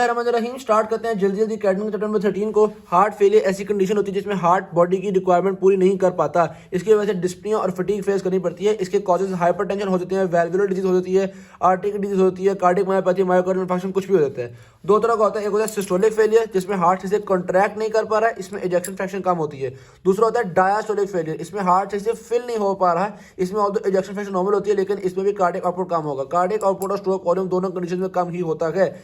रहीम start करते हैं जल्दी जल्दी। कैटमिंग चैप्टर नंबर 13 को। हार्ट फेलियर ऐसी कंडीशन होती है जिसमें हार्ट बॉडी की रिक्वायरमेंट पूरी नहीं कर पाता, इसकी वजह से डिस्पनिया और फटीग फेस करनी पड़ती है। इसके कॉजेज हाइपरटेंशन हो जाती है, वैल्वुलर डिजीज हो जाती है, आर्टरी की डिजीज होती है, कार्डियक मायोपैथी, मायोकार्डियल इंफार्क्शन, कुछ भी हो जाता है। दो तरह का होता है, एक होता है सिस्टोलिक फेलियर जिसमें हार्ट से कॉन्ट्रैक्ट नहीं कर पा रहा है, इसमें इजेक्शन फ्रैक्शन कम होती है। दूसरा होता है डायस्टोलिक फेलियर, इसमें हार्ट से फिल नहीं हो पा रहा है, इसमें ऑल्दो इजेक्शन फ्रैक्शन नॉर्मल होती है लेकिन इसमें भी कार्डियक आउटपुट कम होगा। कार्डियक आउटपुट और स्ट्रोक वॉल्यूम दोनों कंडीशन में कम ही होता है।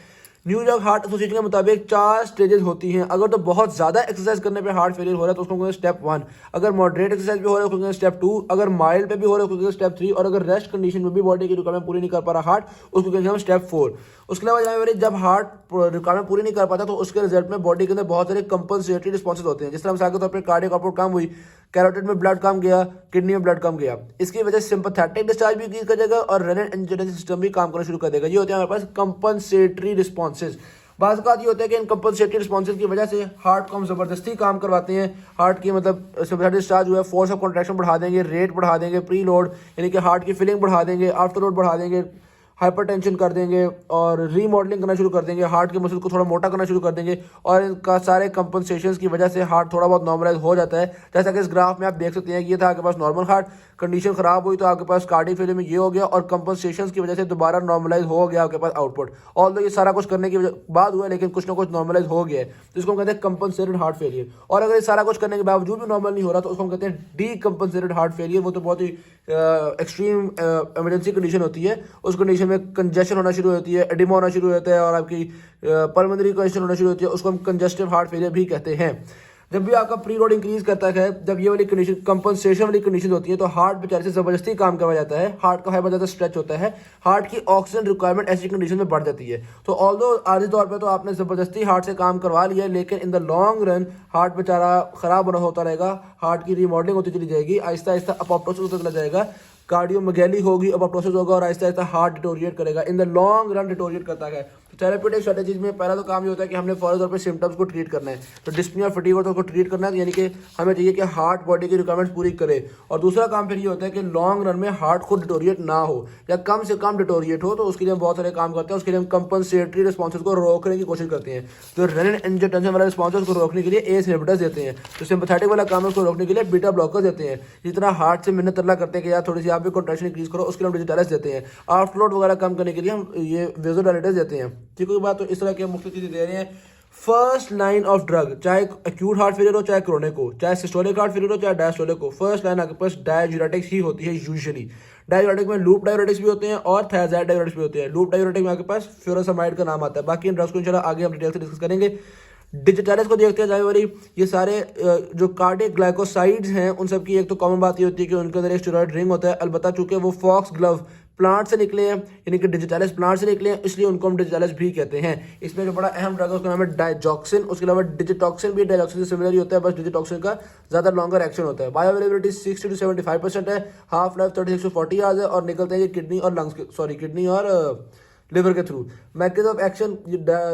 न्यूयॉर्क हार्ट एसोसिएशन के मुताबिक 4 स्टेजेस होती हैं। अगर तो बहुत ज़्यादा एक्सरसाइज करने पे हार्ट फेलियर हो रहा है तो उसको कहते हैं स्टेप 1। अगर मॉडरेट एक्सरसाइज भी हो रहा है उसको कहते हैं स्टेप 2। अगर माइल्ड पे भी हो रहा है उसको कहते हैं स्टेप 3। और अगर रेस्ट कंडीशन में भी बॉडी की रिक्वायरमेंट पूरी नहीं कर पा रहा हार्ट, उसको कहते हैं हम स्टेप 4। उसके अलावा जब हार्ट रिक्वायरमेंट पूरी नहीं कर पाता तो उसके रिजल्ट में बॉडी के अंदर बहुत सारे कंपनसेटरी रिस्पॉन्सेज होते हैं। जिस तरह मिसाल के तौर पर कार्डियक आउटपुट कम हुई, कैरोटिड में ब्लड कम गया, किडनी में ब्लड कम गया, इसकी वजह से सिंपैथेटिक डिस्चार्ज भी इंक्रीज कर देगा और रेनल एंजियोटेंसिस सिस्टम भी काम करना शुरू कर देगा। ये होते हैं हमारे पास कंपनसेटरी रिस्पॉन्सेज। बात का ये होता है कि इन कंपनसेटरी रिस्पॉन्सेज की वजह से हार्ट को हम ज़बरदस्ती काम करवाते हैं। हार्ट की मतलब सिंपैथेटिक डिस्चार्ज हुआ है, फोर्स ऑफ कॉन्ट्रैक्शन बढ़ा देंगे, रेट बढ़ा देंगे, प्री लोड यानी कि हार्ट की फिलिंग बढ़ा देंगे, आफ्टर लोड बढ़ा देंगे, हाइपरटेंशन कर देंगे और रीमॉडलिंग करना शुरू कर देंगे, हार्ट के मसल को थोड़ा मोटा करना शुरू कर देंगे और इनका सारे कंपनसेशंस की वजह से हार्ट थोड़ा बहुत नॉर्मलाइज हो जाता है। जैसा कि इस ग्राफ में आप देख सकते हैं, ये था आपके पास नॉर्मल हार्ट, कंडीशन खराब हुई तो आपके पास कार्डियक फेलियर में ये हो गया और कंपनसेशंस की वजह से दोबारा नॉर्मलाइज हो गया आपके पास आउटपुट। ऑल्दो ये सारा कुछ करने के बाद हुआ लेकिन कुछ ना कुछ नॉर्मलाइज हो गया है, तो इसको हम कहते हैं कंपनसेटेड हार्ट फेलियर। और अगर ये सारा कुछ करने के बावजूद भी नॉर्मल नहीं हो रहा तो उसको हम कहते हैं डीकंपनसेटेड हार्ट फेलियर। वो तो बहुत ही एक्सट्रीम इमरजेंसी कंडीशन होती है। उस कंडीशन में कंजेशन होना शुरू होती है, एडिमा होना शुरू होता है और आपकी पल्मोनरी कंजेशन होना शुरू होती है, उसको हम कंजेस्टिव हार्ट फेलियर भी कहते हैं। जब भी आपका प्री लोड इंक्रीज करता है, जब ये वाली कंडीशन कंपनसेशन वाली कंडीशन होती है तो हार्ट बेचारे से जबरदस्ती काम करवाया जाता है, हार्ट का बहुत ज़्यादा स्ट्रेच होता है, हार्ट की ऑक्सीजन रिक्वायरमेंट ऐसी कंडीशन में बढ़ जाती है। तो ऑल्दो आर्जी तौर पे तो आपने ज़बरदस्ती हार्ट से काम करवा लिया लेकिन in the long run heart बेचारा खराब होता रहेगा, हार्ट की रीमॉडलिंग होती चली जाएगी, आहिस्ता आहिस्ता अपोप्टोसिस होता चला जाएगा, कार्डियोमेगैली होगी, अपोप्टोसिस होगा और आहिस्ता आहिस्ता हार्ट डिटोरिएट करेगा, in the long run deteriorate करता है। तो थेरेप्यूटिक स्ट्रेटेजीज में पहला तो काम ये होता है कि हमने फौरी तौर पे सिम्टम्स को ट्रीट करना है। तो डिस्पनिया और फटीग होता है उसको ट्रीट करना है, यानी कि हमें चाहिए कि हार्ट बॉडी की रिक्वायरमेंट पूरी करे। और दूसरा काम फिर ये होता है कि लॉन्ग रन में हार्ट को डिटोरिएट ना हो या कम से कम डिटोरिएट हो, तो उसके लिए हम बहुत सारे काम करते हैं। उसके लिए हम कंपनसेटरी रिस्पॉन्सेज को रोकने की कोशिश करते हैं। जो रेनल एंजियोटेंसिस वाला रिस्पॉन्स है उसको रोकने के लिए एस इनहिबिटर्स देते हैं। तो सिंपैथेटिक वाला काम है उसको रोकने के लिए बीटा ब्लॉकर्स देते हैं। जितना हार्ट से मिन्नत तरला करते हैं कि यार थोड़ी सी आप भी कॉन्ट्रैक्शन इंक्रीज करो, उसके लिए हम डिजिटालिस देते हैं। आफ्टर लोड वगैरह कम करने के लिए हम ये वेज़ोडाइलेटर्स देते हैं। ठीक है बात, तो इस तरह की मुख्य चीज़ें दे रहे हैं। फर्स्ट लाइन ऑफ ड्रग, चाहे एक्यूट हार्ट फेलियर हो, चाहे क्रोनिक हो, चाहे सिस्टोलिक हार्ट फेलियर हो, चाहे डायस्टोलिक हो, फर्स्ट लाइन आपके पास डाययूरेटिक्स ही होती है यूजुअली। डाययूरेटिक में लूप डाययूरेटिक्स भी होते हैं और थायजाइड डाययूरेटिक्स भी होते हैं। लूप डाययूरेटिक में आपके पास फ्यूरासामाइड का नाम आता है। बाकी इन ड्रग्स को इंशाल्लाह आगे हम डिटेल से डिस्कस करेंगे। डिजिटालिस को देखते हैं जारी, ये सारे जो कार्डियक ग्लाइकोसाइड्स हैं उन सब की एक तो कॉमन बात ये होती है कि उनके अंदर एक स्टेरॉइड रिंग होता है। अलबत्ता चूंकि वो फॉक्स ग्लव प्लांट से निकले हैं, यानी कि डिजिटालिस प्लांट से निकले हैं, इसलिए उनको हम डिजिटालिस भी कहते हैं। इसमें जो बड़ा अहम ड्रग है उसका नाम है डायजॉक्सिन। उसके अलावा डिजिटॉक्सिन भी डायजॉक्सिन से सिमिलर ही होता है, बस डिजिटॉक्सिन का ज़्यादा लॉन्गर एक्शन होता है। बायोअवेलेबिलिटी 60 to 75% है, हाफ लाइफ 36 to 40 आवर्स है और निकलते हैं ये किडनी और लंग्स किडनी और लिवर के थ्रू। मैकेनिज्म ऑफ एक्शन,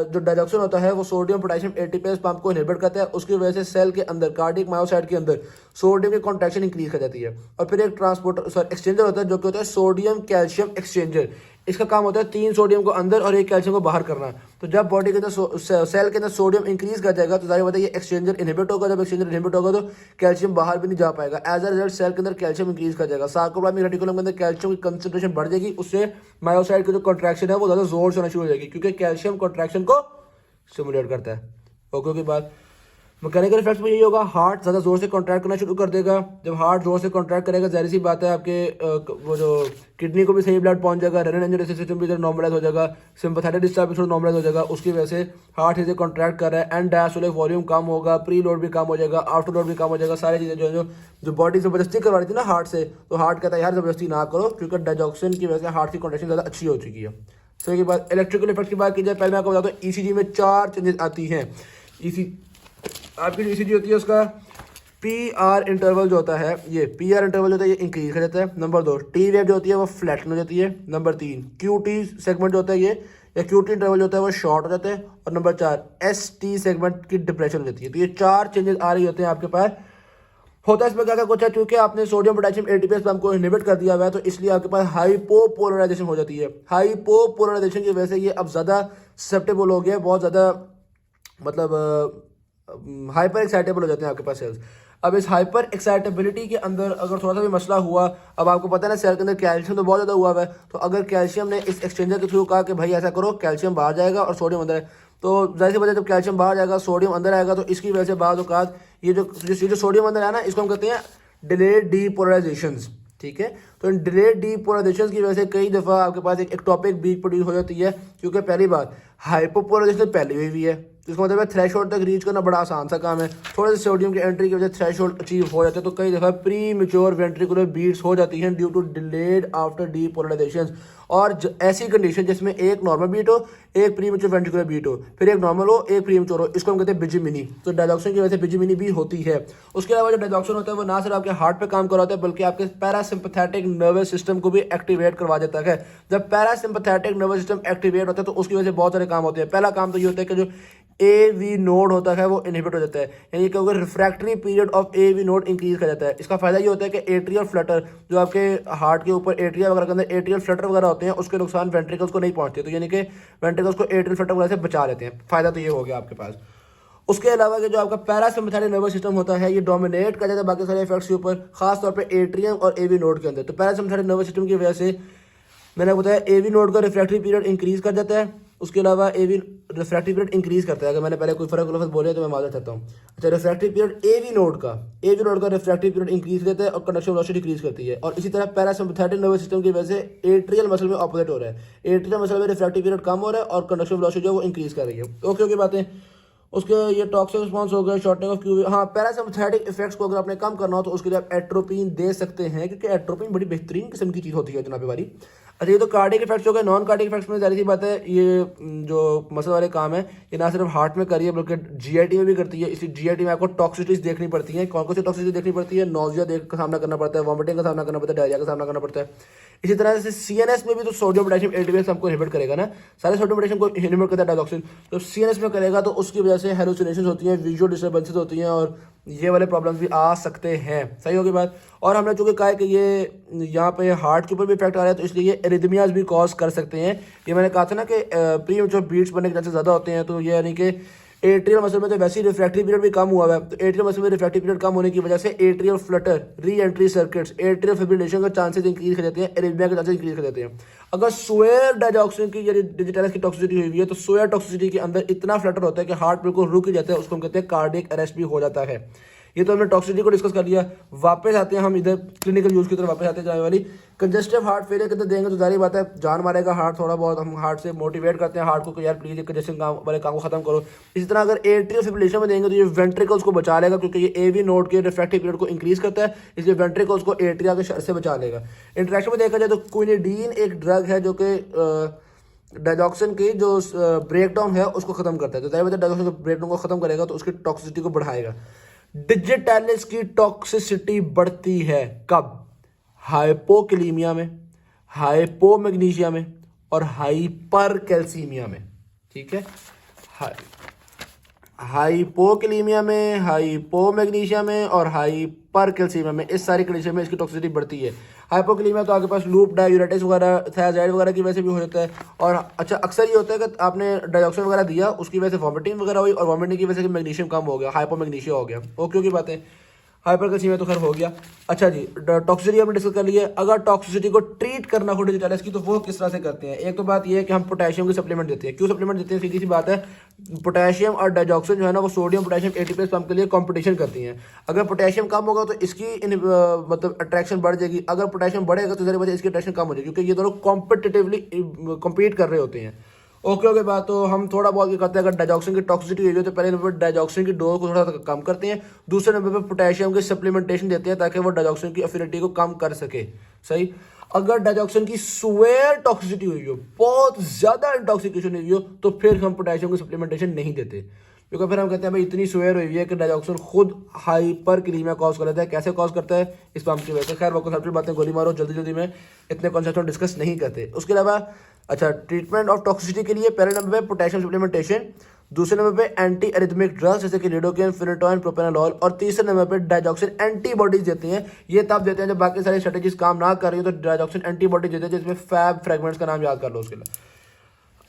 जो डायजॉक्सिन होता है वो सोडियम पोटेशियम एटीपेज पंप को इनहिबिट करता है। उसकी वजह से सेल के अंदर कार्डियक मायोसाइट के अंदर सोडियम की कॉन्ट्रैक्शन इंक्रीज कर जाती है। और फिर एक ट्रांसपोर्टर एक्सचेंजर होता है जो कि होता है सोडियम कैल्शियम एक्सचेंजर। इसका काम होता है 3 सोडियम को अंदर और 1 कैल्शियम को बाहर करना। तो जब बॉडी के अंदर सेल के अंदर सोडियम इंक्रीज कर जाएगा तो जाहिर बात है ये एक्सचेंजर इनहिबिट होगा। जब एक्सचेंजर इनहिबिट होगा तो कैल्शियम बाहर भी नहीं जा पाएगा। एज अ रिजल्ट सेल के अंदर कैल्शियम इंक्रीज कर जाएगा। सार्कोप्लाज्मिक रेटिकुलम के अंदर कैल्शियम की कंसंट्रेशन बढ़ जाएगी, उससे मायोसाइट की जो कॉन्ट्रैक्शन है वो ज़्यादा जोर से होना शुरू हो जाएगी क्योंकि कैल्शियम कॉन्ट्रैक्शन को स्टिमुलेट करता है। ओके के बाद मैकेनिकल इफेक्ट्स में यही होगा, हार्ट ज़्यादा जोर से कॉन्ट्रैक्ट करना शुरू कर देगा। जब हार्ट जोर से कॉन्ट्रैक्ट करेगा जाहिर सी बात है आपके वो जो किडनी को भी सही ब्लड पहुंच जाएगा, रेनल एंजियोटेंसिस सिस्टम भी नॉर्मलाइज हो जाएगा, सिंपैथेटिक डिस्चार्ज भी थोड़ा नॉर्मलाइज हो जाएगा। उसकी वजह से हार्ट इसे कॉन्ट्रैक्ट कर रहा है एंड डायस्टोलिक वॉल्यूम कम होगा, प्री लोड भी कम हो जाएगा, आफ्टर लोड भी कम हो जाएगा। सारी चीज़ें जो बॉडी ज़बरदस्ती करवा रही थी ना हार्ट से, तो हार्ट कहता है यार ज़बरदस्ती ना करो क्योंकि डायजॉक्सिन की वजह से हार्ट की कॉन्ट्रैक्शन ज़्यादा अच्छी हो चुकी है। सो के बाद इलेक्ट्रिकल इफेक्ट की बात की जाए, पहले मैं आपको बताता हूँ ईसीजी में 4 चेंजेस आती हैं। आपकी जो ईसीजी होती है उसका पीआर इंटरवल जो होता है, ये पीआर इंटरवल जो होता है ये इंक्रीज कर जाता है। नंबर 2 टी वेव जो होती है वो फ्लैटन हो जाती है। नंबर 3 क्यूटी सेगमेंट जो होता है ये या क्यूटी इंटरवल जो होता है वो शॉर्ट हो जाता है। और नंबर 4 एसटी सेगमेंट की डिप्रेशन हो जाती है। तो ये 4 चेंजेस आ रही होते हैं आपके पास होता है इसमें क्या क्या कुछ है, क्योंकि आपने सोडियम पोटेशियम एटीपीएस पंप को इनहिबिट कर दिया हुआ है, तो इसलिए आपके पास हाइपोपोलराइजेशन हो जाती है। हाइपोपोलराइजेशन की वजह से ये अब ज़्यादा ससेप्टेबल हो गया है, बहुत ज़्यादा मतलब हाइपर एक्साइटेबल हो जाते हैं आपके पास सेल्स। अब इस हाइपर एक्साइटेबिलिटी के अंदर अगर थोड़ा सा भी मसला हुआ, अब आपको पता है ना सेल के अंदर कैल्शियम तो बहुत ज़्यादा हुआ है, तो अगर कैल्शियम ने इस एक्सचेंजर के थ्रू कहा कि भाई ऐसा करो, कैल्शियम बाहर जाएगा और सोडियम अंदर है, तो जाहिर सी वजह जब कैल्शियम बाहर जाएगा सोडियम अंदर आएगा, तो इसकी वजह से बाद औकात ये जो सोडियम अंदर है ना, इसको हम कहते हैं डिलेड डीपोलराइजेशन। ठीक है, तो इन डिलेड डीपोलराइजेशन की वजह से कई दफ़ा आपके पास एक एक्टोपिक बीक प्रोड्यूस हो जाती है, क्योंकि पहली बात हाइपोपोलराइजेशन पहले हुई भी है, इसका मतलब है थ्रेशोल्ड तक रीच करना बड़ा आसान सा काम है। थोड़े से सोडियम की एंट्री की वजह से थ्रेशोल्ड अचीव हो जाते हैं, तो कई दफ़ा प्री मेच्योर वेंट्रिकुलर बीट्स हो जाती हैं due to delayed after depolarization. और ऐसी कंडीशन जिसमें एक नॉर्मल बीट हो, एक प्री मेच्योर वेंट्रिकुलर बीट हो, फिर एक नॉर्मल हो, एक प्री मेच्योर हो, इसको हम कहते हैं बिजिमिनी। तो डायलॉक्सन की वजह से बिजिमिनी भी होती है। उसके अलावा जो डायलॉक्सन होता है वो ना सिर्फ आपके हार्ट पे काम करवाता है, बल्कि आपके पैरासिम्पैथेटिक नर्वस सिस्टम को भी एक्टिवेट करवा देता है। जब पैरासिम्पैथेटिक नर्वस सिस्टम एक्टिवेट होता है तो उसकी वजह से बहुत सारे काम होते हैं। पहला काम तो ये होता है कि जो AV नोड होता है वो इनहिबिट हो जाता है, यानी कि अगर refractory period of AV node increase कर जाता है। इसका फायदा ये होता है कि एट्रियल फ्लटर, जो आपके हार्ट के ऊपर एट्रिया वगैरह के अंदर एट्रियल फ्लटर वगैरह होते हैं, उसके नुकसान वेंट्रिकल्स को नहीं पहुंचते, तो यानी कि वेंट्रिकल्स को एट्रियल फ्लटर वगैरह से बचा लेते हैं। फायदा तो ये हो गया आपके पास। उसके अलावा कि जो आपका पैरासिम्पैथेटिक नर्वस सिस्टम होता है ये डोमिनेट कर जाता है बाकी सारे इफेक्ट्स के ऊपर, खासतौर पे एट्रियम और AV नोड के अंदर। तो पैरासिम्पैथेटिक नर्वस सिस्टम की वजह से मैंने बताया AV नोड का रिफ्रैक्टरी पीरियड इंक्रीज कर जाता है। उसके अलावा AV रिफ्रैक्टरी पीरियड इंक्रीज करता है, अगर मैंने पहले कोई फर्क लफ्ज़ बोले तो मैं माजूद करता हूँ। अच्छा, रिफ्रैक्टरी पीरियड AV नोड का रिफ्रैक्टरी पीरियड इंक्रीज करता है और कंडक्शन वेलोसिटी डिक्रीज करती है। और इसी तरह पैरासिम्पैथेटिक नर्वस सिस्टम की वजह से एट्रियल मसल में ऑपोजिट हो रहा है, एट्रियल मसल में रिफ्रैक्टरी पीरियड कम हो रहा है और कंडक्शन वेलोसिटी जो वो इंक्रीज कर रही है। ओके बातें। उसके ये टॉक्सिक रिस्पॉन्स हो गया, शॉर्टनिंग ऑफ क्यू। हाँ, पैरासिम्पैथेटिक इफेक्ट्स को अगर आपने कम करना हो तो उसके लिए आप एट्रोपिन दे सकते हैं, क्योंकि एट्रोपिन बड़ी बेहतरीन किस्म की चीज़ होती है जनाब वाली। अच्छा, ये तो कार्डिक इफेक्ट्स हो गए। नॉन कार्डिक इफेक्ट्स में जारी सी बात है, ये जो मसल वाले काम है ये ना सिर्फ हार्ट में करिए बल्कि GIT में भी करती है। इसी GIT में आपको टॉक्सिटीज देखनी पड़ती है। कौन कौन सी टॉक्सिटी देखनी पड़ती है? नोजिया का सामना करना पड़ता है, वॉमिटिंग का सामना करना पड़ता है, डायरिया का सामना करना पड़ता है। इसी तरह से CNS में भी तो सोडियम पोटेशियम एटीपीएस हमको इनहिबिट करेगा ना, सारे सोडियम पोटेशियम को इनहिबिट करता है डायलॉक्सिन। तो CNS में करेगा तो उसकी वजह से हेलुसिनेशंस होती हैं, विजुअल डिस्टर्बेंसेस होती हैं और ये वाले प्रॉब्लम्स भी आ सकते हैं। सही होगी बात। और हमने चूंकि कहा है कि ये यहाँ पे हार्ट के ऊपर भी इफेक्ट आ रहा है, तो इसलिए ये एरिथमियाज भी कॉज कर सकते हैं। ये मैंने कहा था ना कि प्री मेच्योर बीट्स बनने के चांसेस ज़्यादा होते हैं, तो ये यानी कि एट्रियल मसल में तो वैसे ही रिफ्रैक्टरी पीरियड भी कम हुआ है, तो एट्रियल मसल में रिफ्रैक्टरी पीरियड कम होने की वजह से atrial Flutter, re entry circuits, atrial fibrillation का चांसेस इंक्रीज कर जाते हैं, एरिथमिया के चांसेस इंक्रीज कर जाते हैं। अगर स्वेयर डायजॉक्सिन की यदि डिजिटल की टॉक्सिसिटी हुई है, तो स्वेयर टॉक्सिसिटी के अंदर इतना फ्लटर होता है कि हार्ट बिल्कुल रुक ही जाता है, उसको हम कहते हैं कार्डियक अरेस्ट भी हो जाता है। ये तो हमने टॉक्सिसिटी को डिस्कस कर लिया। वापस आते हैं हम इधर क्लिनिकल यूज की तरफ वापस आते हैं जाने वाली। कंजेस्टिव हार्ट फेलियर के अंदर देंगे तो जारी बात है जान मारेगा हार्ट। थोड़ा बहुत हम हार्ट से मोटिवेट करते हैं हार्ट को कि यार प्लीज कंजेस्टिव काम वाले काम को खत्म करो। इसी तरह अगर एट्रियल फिब्रिलेशन में देंगे तो ये वेंट्रिकल्स को बचा लेगा, क्योंकि ये AV नोड के रिफ्रैक्टिव पीरियड को इंक्रीज करता है, इसलिए वेंट्रिकल्स को एट्रिया के शर से बचा लेगा। इंटरेक्शन में देखा जाए तो क्विनिडीन एक ड्रग है जो कि डायजॉक्सिन की जो ब्रेक डाउन है उसको खत्म करता है, तो जाहिर बात है डायजॉक्सिन के ब्रेक डाउन को खत्म करेगा तो उसकी टॉक्सिसिटी को बढ़ाएगा। डिजिटैलिस की टॉक्सिसिटी बढ़ती है कब? हाइपोकैलीमिया में, हाइपोमैग्नीशिया में और हाइपरकैल्सीमिया में। ठीक है, हाइपोकैलीमिया में, हाइपोमैग्नीशिया में और हाइपरकैल्सीमिया में, इस सारी कंडीशन में इसकी टॉक्सिसिटी बढ़ती है। हाइपोकैलीमिया तो आपके पास लूप डायूरेटिस वगैरह, थायराइड वगैरह की वजह से भी हो जाता है। और अच्छा, अक्सर ये होता है कि आपने डायऑक्सिन वगैरह दिया, उसकी वजह से वॉमिटिंग वगैरह हुई और वॉमिटिंग की वजह से मैग्नीशियम कम हो गया, हाइपोमैग्नीशिया हो गया। ओके की बात है। हाइपरकैल्सीमिया तो खैर हो गया। अच्छा जी, टॉक्सिसिटी हमने डिस्कस कर ली है। अगर टॉक्सिसिटी को ट्रीट करना हो डिजिटैलिस की तो वो किस तरह से करते हैं? एक तो बात ये है कि हम पोटेशियम की सप्लीमेंट देते हैं। क्यों सप्लीमेंट देते हैं? सीधी सी बात है, पोटेशियम और डायजॉक्सिन जो है ना वो सोडियम पोटेशियम एटीपीएस पंप के लिए कंपटीशन करती हैं। अगर पोटेशियम कम होगा तो इसकी मतलब अट्रैक्शन बढ़ जाएगी, अगर पोटेशियम बढ़ेगा तो जरिए वजह इसकी अट्रैक्शन कम हो जाएगी, क्योंकि ये दोनों कॉम्पिटिटिवली कम्पीट कर रहे होते हैं। ओके बात। तो हम थोड़ा बहुत ये करते हैं, अगर डायजॉक्सिन की टॉक्सिसिटी हुई है तो पहले नंबर पर डायजॉक्सिन की डोज को थोड़ा सा कम करते हैं, दूसरे नंबर पर पोटेशियम की सप्लीमेंटेशन देते हैं ताकि वो डायजॉक्सिन की एफिनिटी को कम कर सके। सही। अगर डायजॉक्सिन की सुवेयर टॉक्सिसिटी हुई हो, बहुत ज्यादा इंटॉक्सिकेशन हुई हो, तो फिर हम पोटेशियम की सप्लीमेंटेशन नहीं देते, क्योंकि फिर हम कहते हैं भाई इतनी सुवेयर हुई है कि डायजॉक्सिन खुद हाइपरकैलीमिया कॉज कर लेता है। कैसे कॉज करता है? इस पंप की वजह से। खैर वो कॉन्सेप्चुअल बातें गोली मारो, जल्दी जल्दी में इतने कॉन्सेप्ट हम डिस्कस नहीं करते। उसके अलावा अच्छा, ट्रीटमेंट ऑफ टॉक्सिसिटी के लिए पहले नंबर पे पोटेशियम सप्लीमेंटेशन, दूसरे नंबर पे एंटी एरिथमिक ड्रग्स जैसे कि लिडोकेन, फिनेटोइन, प्रोपेनोलॉल, और तीसरे नंबर पे डायजॉक्सिन एंटीबॉडीज देते हैं। ये तब देते हैं जब बाकी सारी स्ट्रेटेजीज काम ना कर रही हो, तो डायजॉक्सिन एंटीबॉडीज देते हैं, जिसमें फैब फ्रेगमेंट्स का नाम याद कर लो उसके लिए।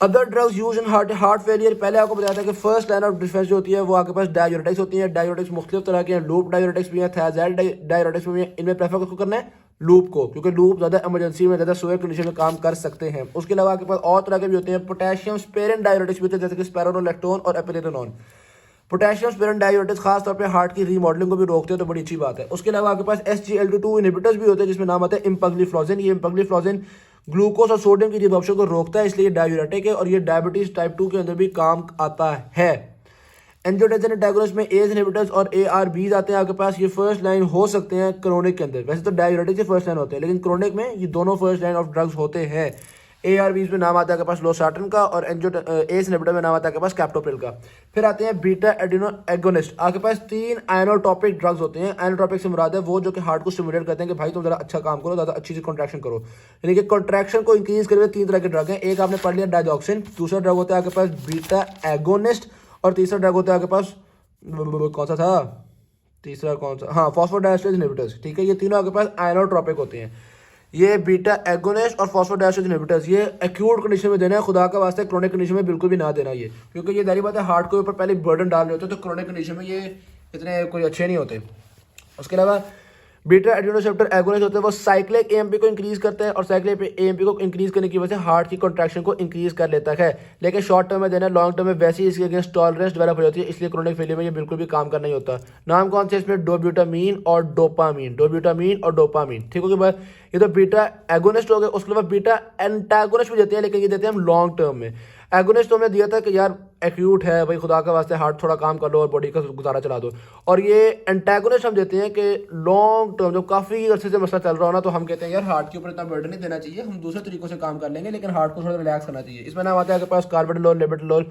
Other drugs use in heart failure, पहले आपको बताया था कि फर्स्ट लाइन ऑफ डिफेंस जो होती है वो आपके पास डाययूरेटिक्स होती है। डाययूरेटिक्स मुख्तलिफ तरह के हैं, लूप डाययूरेटिक्स भी हैं, थायजाइड डाययूरेटिक्स भी हैं। इनमें प्रेफर किसको करना है? लूप को, क्योंकि लूप ज़्यादा इमरजेंसी में, ज़्यादा सीवियर कंडीशन में काम कर सकते हैं। उसके अलावा आपके पास और तरह के भी होते हैं, पोटेशियम स्पेरेंट डाययूरेटिक्स भी होते हैं, जैसे कि स्पेरोनोलैक्टोन और एपिलेटोनोन। पोटेशियम स्पेरेंट डाययूरेटिक्स खास तौर पे हार्ट की रीमॉडलिंग को भी रोकते हैं, तो बड़ी अच्छी बात है। उसके अलावा आपके पास SGLT2 इनहिबिटर्स भी होते हैं, जिसमें नाम आता है इम्पग्लिफ्लोजिन। ये इम्पग्लिफ्लोजिन ग्लूकोज और सोडियम की रिडक्शन को रोकता है, इसलिए डाययूरेटिक है और ये डायबिटीज टाइप 2 के अंदर भी काम आता है। एंजियोटेंसिन एंटागोनिस्ट में एज इनहिबिटर्स और ARBs आते हैं आपके पास। ये फर्स्ट लाइन हो सकते हैं क्रोनिक के अंदर, वैसे तो डाययूरेटिक से फर्स्ट लाइन होते हैं, लेकिन क्रोनिक में ये दोनों फर्स्ट लाइन ऑफ ड्रग्स होते हैं। ARBs में नाम आता है आपके पास लोसार्टन का, और एज इनहिबिटर में नाम आता है आपके पास कैप्टोप्रिल का। फिर आते हैं बीटा एडिनो एगोनिस्ट। आपके पास 3 आइनोट्रोपिक ड्रग्स होते हैं। आइनोट्रोपिक से मुराद है वो जो कि हार्ट को स्टिमुलेट करते हैं कि भाई तुम जरा अच्छा काम करो, ज़्यादा अच्छी से कॉन्ट्रैक्शन करो, यानी कि कॉन्ट्रैक्शन को इंक्रीज करने 3 तरह के ड्रग हैं। एक आपने पढ़ लिया डायजॉक्सिन, दूसरा ड्रग होता है आपके पास बीटा एगोनिस्ट, और तीसरा ड्रग होता है आपके पास कौन सा था? तीसरा कौन सा? हाँ, फॉस्फोडाइएस्टर इनहिबिटर्स। ठीक है, ये तीनों आपके पास आइनोट्रोपिक होते हैं। ये बीटा एगोनिस्ट और फॉस्फोडाइएस्टर इनहिबिटर्स ये एक्यूट कंडीशन में देना है, खुदा का वास्ते क्रोनिक कंडीशन में बिल्कुल भी ना देना ये, क्योंकि ये जारी बात है हार्ट के ऊपर पहले बर्डन डाल रहे होते हैं, तो क्रोनिक कंडीशन में ये इतने कोई अच्छे नहीं होते। उसके अलावा बीटा एड्रेनोसेप्टर एगोनिस्ट होता है, वो साइक्लिक AMP को इंक्रीज करता है, और साइक्लिक AMP को इंक्रीज करने की वजह से हार्ट की कॉन्ट्रैक्शन को इंक्रीज कर लेता है। लेकिन शॉर्ट टर्म में देना, लॉन्ग टर्म में वैसे ही इसके अगेंस्ट टॉलरेंस डेवलप हो जाती है, इसलिए क्रोनिक फेलियर में ये बिल्कुल भी काम करना नहीं होता। नाम कौन से इसमें? डोब्यूटामीन और डोपामीन, डोब्यूटामीन और डोपामीन। ठीक होगी बात? ये तो बीटा एगोनिस्ट हो गए। उसके बाद बीटा एंटागोनिस्ट भी देते हैं, लेकिन ये देते हैं हम लॉन्ग टर्म में। एगोनिस्ट तो हमने दिया था कि यार एक्यूट है भाई, खुदा का वास्ते हार्ट थोड़ा काम कर लो और बॉडी का गुजारा चला दो, और ये एंटागोनिस्ट हम देते हैं कि लॉन्ग टर्म जब काफ़ी अरसे से मसला चल रहा हो ना, तो हम कहते हैं यार हार्ट के ऊपर इतना बर्डन नहीं देना चाहिए, हम दूसरे तरीकों से काम कर लेंगे, लेकिन हार्ट को थोड़ा रिलैक्स करना चाहिए। इसमें नाम आता है आपके पास कार्बेडोल, लेबेटोल,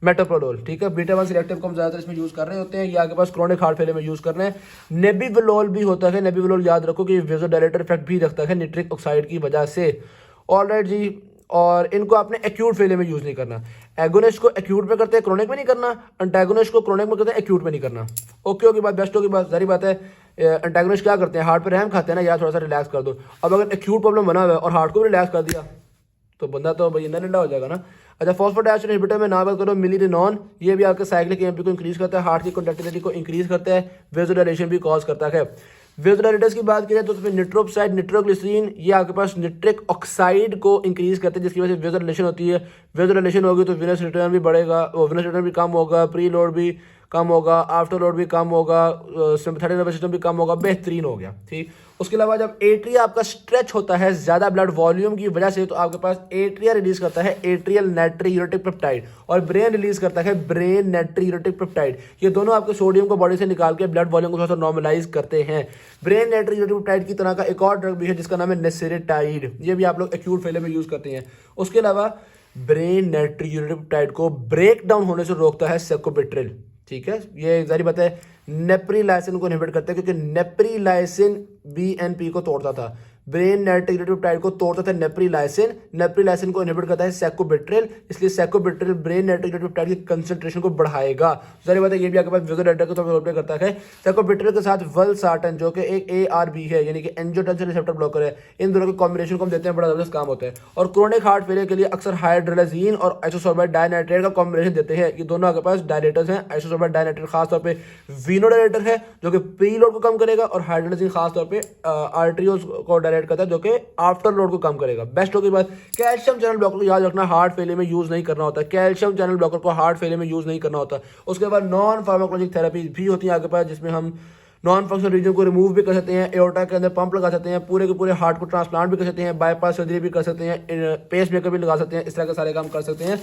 मेटोप्रोडोल। ठीक है, बीटा 1 सिलेक्टिव को हम ज़्यादातर इसमें यूज़ कर रहे होते हैं, ये आपके पास क्रोनिक हार्ट फेलियर में यूज़ कर रहे हैं। नेबिविलोल भी होता है। नेबिविलोल याद रखो कि वेज़ोडायलेटर इफेक्ट भी रखता है निट्रिक ऑक्साइड की वजह से। ऑलराइट जी, और इनको आपने एक्यूट फेलियर में यूज़ नहीं करना। एगोनिस्ट को एक्यूट में करते हैं, क्रोनिक में नहीं करना। एंटागोनिस्ट को क्रोनिक में करते हैं, एक्यूट में नहीं करना। ओके होगी बात, बेस्ट होगी बात, सारी बात है। एंटागोनिस्ट क्या करते हैं? हार्ट पे रहम खाते हैं ना यार, थोड़ा सा रिलैक्स कर दो। अब अगर एक्यूट प्रॉब्लम बना हुआ है और हार्ट को भी रिलैक्स कर दिया, तो बंदा तो भाई नंदा हो जाएगा ना। अच्छा, फॉस्फोडाइएस्टर इनहिबिटर में नाम बात करो मिलिरिनॉन, ये भी आपके साइक्लिक AMP को इंक्रीज करता है, हार्ट की कंडक्टिविटी को इंक्रीज करता है, वेज़ोडाइलेशन भी कॉज करता है। वेज़ोडाइलेटर्स की बात करें तो उसमें निट्रोक्साइड, निट्रोग्लिसरीन, ये आपके पास निट्रिक ऑक्साइड को इंक्रीज करते हैं, जिसकी वजह से वेज़ोडाइलेशन होती है। वेज़ोडाइलेशन होगी तो विनस रिटर्न भी बढ़ेगा, विनस रिटर्न भी कम होगा, प्री लोड भी कम होगा, आफ्टर लोड भी कम होगा, सिम्पैथेटिक नर्वस सिस्टम भी कम होगा, बेहतरीन हो गया। ठीक, उसके अलावा जब एट्रिया आपका स्ट्रेच होता है ज़्यादा ब्लड वॉल्यूम की वजह से, तो आपके पास एट्रिया रिलीज करता है एट्रियल नाइट्रियूरेटिक पेप्टाइड, और ब्रेन रिलीज करता है ब्रेन नाइट्रियूरेटिक पेप्टाइड। ये दोनों आपके सोडियम को बॉडी से निकाल के ब्लड वॉल्यूम को थोड़ा सा नॉर्मलाइज करते हैं। ब्रेन नाइट्रियूरेटिक पेप्टाइड की तरह का एक और ड्रग भी है जिसका नाम है नेसेरेटाइड, ये भी आप लोग एक्यूट फेलियर में यूज करते हैं। उसके अलावा ब्रेन नाइट्रियूरेटिक पेप्टाइड को ब्रेक डाउन होने से रोकता है सेकोबिट्रिल। ठीक है, ये जारी बात है। नेप्रीलाइसिन को इनहिबिट करता है, क्योंकि नेप्रीलाइसिन BNP को तोड़ता था, ब्रेन नाइट्रियूरेटिक पेप्टाइड को तोड़ता था नेप्रीलाइसिन। नेप्रीलाइसिन को इनहिबिट करता है सेकोबिट्रिल, इसलिए सेकोबिट्रिल ब्रेन नाइट्रियूरेटिक पेप्टाइड की कंसंट्रेशन को बढ़ाएगा। जारी बात है, ये भी आपके पास वेज़ोडाइलेटर के तौर पर रोल प्ले करता है। सेकोबिट्रिल के साथ वल्सार्टन जो कि एक ARB है, यानी कि एंजियोटेंसिन रिसेप्टर ब्लॉकर है, इन दोनों के कॉम्बिनेशन को हम देते हैं, बड़ा जबरदस्त काम होता है। और क्रोनिक हार्ट फेलियर के लिए अक्सर हाइड्रोलाजीन और आइसोसोर्बाइड डायनाइट्रेट का कॉम्बिनेशन देते हैं। ये दोनों आपके पास डायलेटर्स हैं। आइसोसोर्बाइड डायनाइट्रेट खासतौर पर वीनोडायलेटर है जो कि प्री लोड को कम करेगा, और हाइड्रोलाजीन खासतौर पर आर्टरियोज को डायलेट करता है जो कि आफ्टर लोड को कम करेगा। बेस्ट होगी बात। कैल्शियम चैनल ब्लॉकर को याद रखना, हार्ट फेलियर में यूज नहीं करना होता। कैल्शियम चैनल ब्लॉकर को हार्ट फेलियर में यूज नहीं करना होता। उसके बाद नॉन फार्माकोलॉजिक थेरेपी भी होती है आपके पास, जिसमें हम नॉन फंक्शनल रीजन को रिमूव भी कर सकते हैं, एओर्टा के अंदर पंप लगा सकते हैं, पूरे के पूरे हार्ट को ट्रांसप्लांट भी कर सकते हैं, बाईपास सर्जरी भी कर सकते हैं, पेस मेकर भी लगा सकते हैं, इस तरह के सारे काम कर सकते हैं।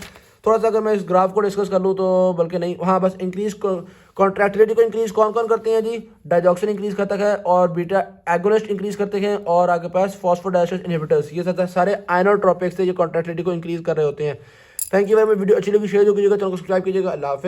थोड़ा सा अगर मैं इस ग्राफ को डिस्कस कर लूँ तो, बल्कि नहीं, हाँ बस इंक्रीज कॉन्ट्रैक्टिलिटी को इंक्रीज कौन कौन करते हैं जी? डायजॉक्सिन इंक्रीज करता है, और बीटा एगोनिस्ट इंक्रीज करते हैं, और आपके पास फॉस्फोडाइएस्टर इनहिबिटर्स, ये सारे आइनोट्रोपिक्स से ये कॉन्ट्रैक्टिलिटी को इंक्रीज कर रहे होते हैं। Thank you very much. Video अच्छी लगी शेयर कीजिएगा, चैनल को सब्सक्राइब कीजिएगा। अल्लाह हाफिज़।